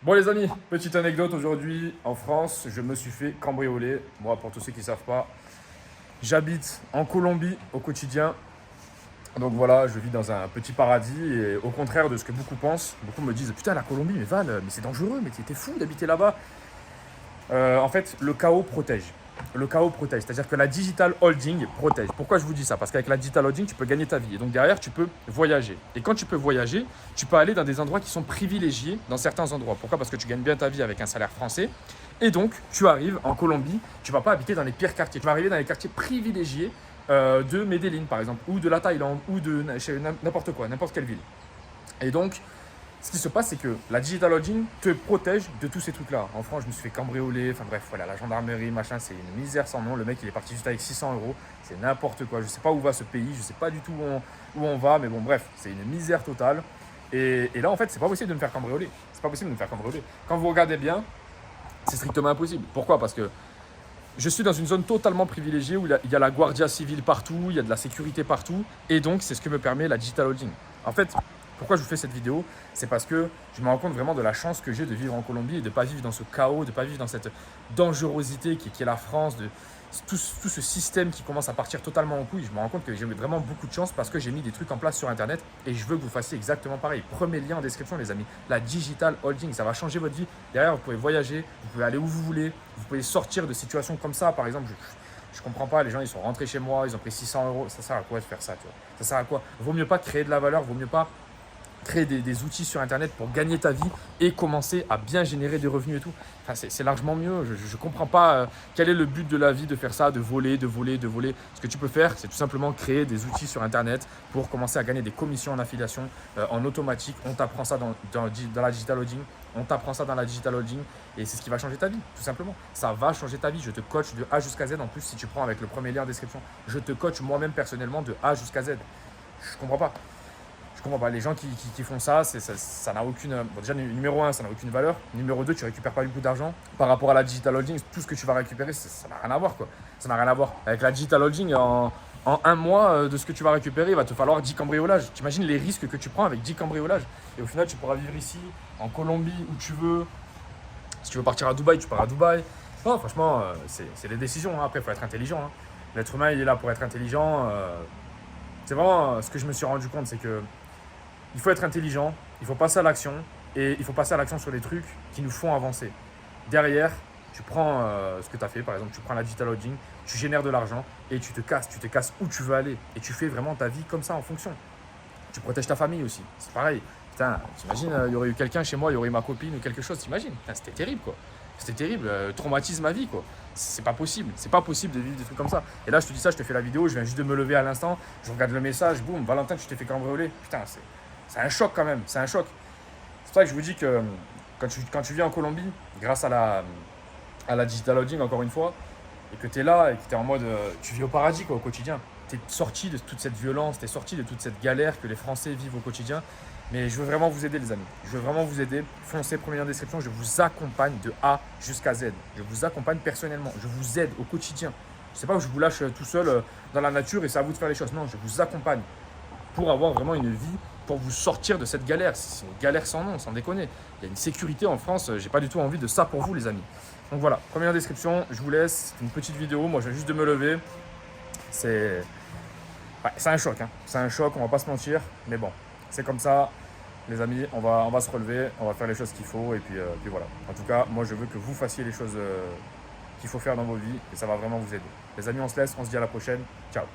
Bon les amis, petite anecdote aujourd'hui en France, je me suis fait cambrioler. Moi pour tous ceux qui ne savent pas, j'habite en Colombie au quotidien. Donc voilà, je vis dans un petit paradis et au contraire de ce que beaucoup pensent, beaucoup me disent putain la Colombie mais Val, mais c'est dangereux, mais t'es fou d'habiter là-bas. En fait, le chaos protège. Le chaos protège, c'est-à-dire que la digital holding protège. Pourquoi je vous dis ça? Parce qu'avec la digital holding, tu peux gagner ta vie. Et donc derrière, tu peux voyager. Et quand tu peux voyager, tu peux aller dans des endroits qui sont privilégiés dans certains endroits. Pourquoi? Parce que tu gagnes bien ta vie avec un salaire français. Et donc, tu arrives en Colombie, tu ne vas pas habiter dans les pires quartiers. Tu vas arriver dans les quartiers privilégiés de Medellín, par exemple, ou de la Thaïlande, ou de n'importe quoi, n'importe quelle ville. Et donc, ce qui se passe, c'est que la digital holding te protège de tous ces trucs-là. En France, je me suis fait cambrioler. Enfin bref, voilà, la gendarmerie, machin, c'est une misère sans nom. Le mec, il est parti juste avec 600 euros. C'est n'importe quoi. Je ne sais pas où va ce pays. Je ne sais pas du tout où on va. Mais bon, bref, c'est une misère totale. Et là, en fait, c'est pas possible de me faire cambrioler. C'est pas possible de me faire cambrioler. Quand vous regardez bien, c'est strictement impossible. Pourquoi? Parce que je suis dans une zone totalement privilégiée où il y a la Guardia Civile partout, il y a de la sécurité partout. Et donc, c'est ce que me permet la digital holding. En fait, pourquoi je vous fais cette vidéo? C'est parce que je me rends compte vraiment de la chance que j'ai de vivre en Colombie et de ne pas vivre dans ce chaos, de ne pas vivre dans cette dangerosité qui est la France, de tout ce système qui commence à partir totalement en couille. Je me rends compte que j'ai vraiment beaucoup de chance parce que j'ai mis des trucs en place sur Internet et je veux que vous fassiez exactement pareil. Premier lien en description, les amis. La digital holding, ça va changer votre vie. Derrière, vous pouvez voyager, vous pouvez aller où vous voulez, vous pouvez sortir de situations comme ça. Par exemple, je comprends pas, les gens ils sont rentrés chez moi, ils ont pris 600 euros. Ça sert à quoi de faire ça, tu vois? Ça sert à quoi? Vaut mieux pas créer de la valeur, vaut mieux pas créer des outils sur Internet pour gagner ta vie et commencer à bien générer des revenus et tout. Enfin, c'est largement mieux. Je ne comprends pas quel est le but de la vie de faire ça, de voler, de voler, de voler. Ce que tu peux faire, c'est tout simplement créer des outils sur Internet pour commencer à gagner des commissions en affiliation en automatique. On t'apprend ça dans la digital holding. On t'apprend ça dans la digital holding et c'est ce qui va changer ta vie, tout simplement. Ça va changer ta vie. Je te coach de A jusqu'à Z. En plus, si tu prends avec le premier lien en description, je te coach moi-même personnellement de A jusqu'à Z. Je comprends pas. Je comprends pas. Les gens qui font ça, ça n'a aucune. Bon, déjà, numéro 1, ça n'a aucune valeur. Numéro 2, tu récupères pas beaucoup d'argent. Par rapport à la digital holding, tout ce que tu vas récupérer, ça n'a rien à voir, quoi. Ça n'a rien à voir. Avec la digital holding, en un mois, de ce que tu vas récupérer, il va te falloir 10 cambriolages. Tu imagines les risques que tu prends avec 10 cambriolages. Et au final, tu pourras vivre ici, en Colombie, où tu veux. Si tu veux partir à Dubaï, tu pars à Dubaï. Non, franchement, c'est des décisions. Hein. Après, il faut être intelligent. Hein. L'être humain, il est là pour être intelligent. C'est vraiment ce que je me suis rendu compte, c'est que il faut être intelligent, il faut passer à l'action et il faut passer à l'action sur les trucs qui nous font avancer. Derrière, tu prends ce que tu as fait, par exemple, tu prends la digital holding, tu génères de l'argent et tu te casses où tu veux aller et tu fais vraiment ta vie comme ça en fonction. Tu protèges ta famille aussi, c'est pareil. Putain, t'imagines, il y aurait eu quelqu'un chez moi, il y aurait eu ma copine ou quelque chose, t'imagines? Putain, c'était terrible quoi. C'était terrible, traumatise ma vie quoi. C'est pas possible de vivre des trucs comme ça. Et là, je te dis ça, je te fais la vidéo, je viens juste de me lever à l'instant, je regarde le message, boum, Valentin, tu t'es fait cambrioler. Putain, c'est un choc quand même, c'est un choc. C'est pour ça que je vous dis que quand tu vis en Colombie, grâce à la digital holding encore une fois, et que tu es là et que tu es en mode, tu vis au paradis quoi, au quotidien. Tu es sorti de toute cette violence, tu es sorti de toute cette galère que les Français vivent au quotidien. Mais je veux vraiment vous aider les amis, je veux vraiment vous aider. Foncez, premier lien en description, je vous accompagne de A jusqu'à Z. Je vous accompagne personnellement, je vous aide au quotidien. Je sais pas que je vous lâche tout seul dans la nature et c'est à vous de faire les choses. Non, je vous accompagne pour avoir vraiment une vie, pour vous sortir de cette galère. C'est une galère sans nom, sans déconner. Il y a une sécurité en France, j'ai pas du tout envie de ça pour vous les amis. Donc voilà, première description, je vous laisse, c'est une petite vidéo, moi je viens juste de me lever. C'est un choc, hein. C'est un choc, on va pas se mentir, mais bon, c'est comme ça. Les amis, on va se relever, on va faire les choses qu'il faut et puis voilà. En tout cas, moi je veux que vous fassiez les choses qu'il faut faire dans vos vies et ça va vraiment vous aider. Les amis, on se laisse, on se dit à la prochaine. Ciao.